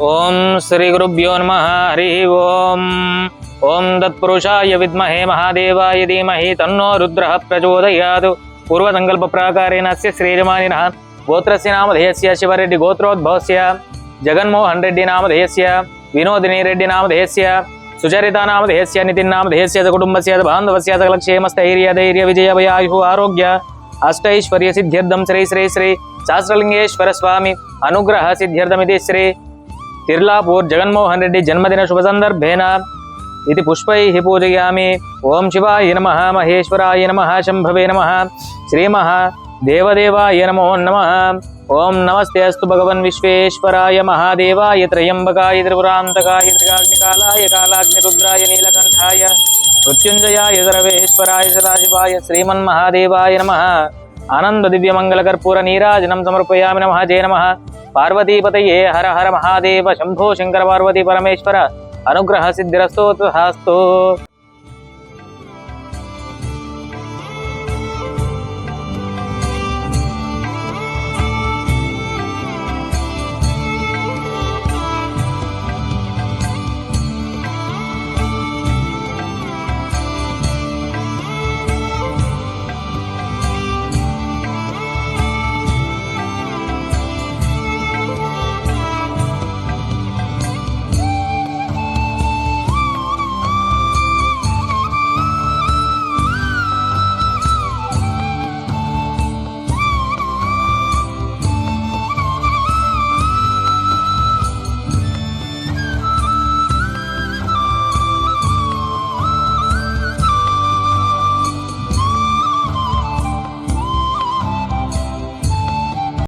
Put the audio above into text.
ओम श्री गुरुभ्यो नमः हरि ओम ओम तत्पुरुषाय विद्महे महादेवाय धीमहि तन्नो रुद्रः प्रचोदयात् पूर्वसङ्कल्प प्राकारेण अस्य श्रीयजमानिनः गोत्रस्य नामधेयस्य शिवरेड्डी गोत्रोद्भवस्य जगन्मोहन रेड्डी नामधेयस्य विनोदिनी रेड्डी नामधेयस्य सुचरिता नामधेयस्य नितिन नामधेयस्य कुटुम्बस्य बान्धवस्य सकलक्षेमस्थैर्य धैर्य विजय वयायुः आरोग्य अष्टैश्वर्य सिद्ध्यर्थं श्री श्री श्री सहस्रलिंगेश्वर स्वामी अनुग्रह सिद्ध्यर्थमिति श्री तिर्लापूर जगन्मोहन रेड्डी जन्मदिन शुभ संदर्भेन इति पुष्पैः पूजयामि। ओम शिवाय नमः महेश्वराय नमः शंभवे नमः श्रीमः देवदेवाय नमो नमः। ओम नमस्ते अस्तु भगवन् विश्वेश्वराय महादेवाय त्र्यंबकाय त्रिपुरान्तकाय त्रिकाग्निकालाय कालाग्निरुद्राय नीलकंठाय मृत्युंजयाय सर्वेश्वराय सदाशिवाय श्रीमन्महादेवाय नमः। आनंद दिव्य मंगल कर्पूर नीराजनं समर्पयामि। नमः जय नमः पार्वतीपतये हर हर महादेव शंभो शंकर पार्वती परमेश्वर अनुग्रह सिद्धिरस्तु तथास्तु।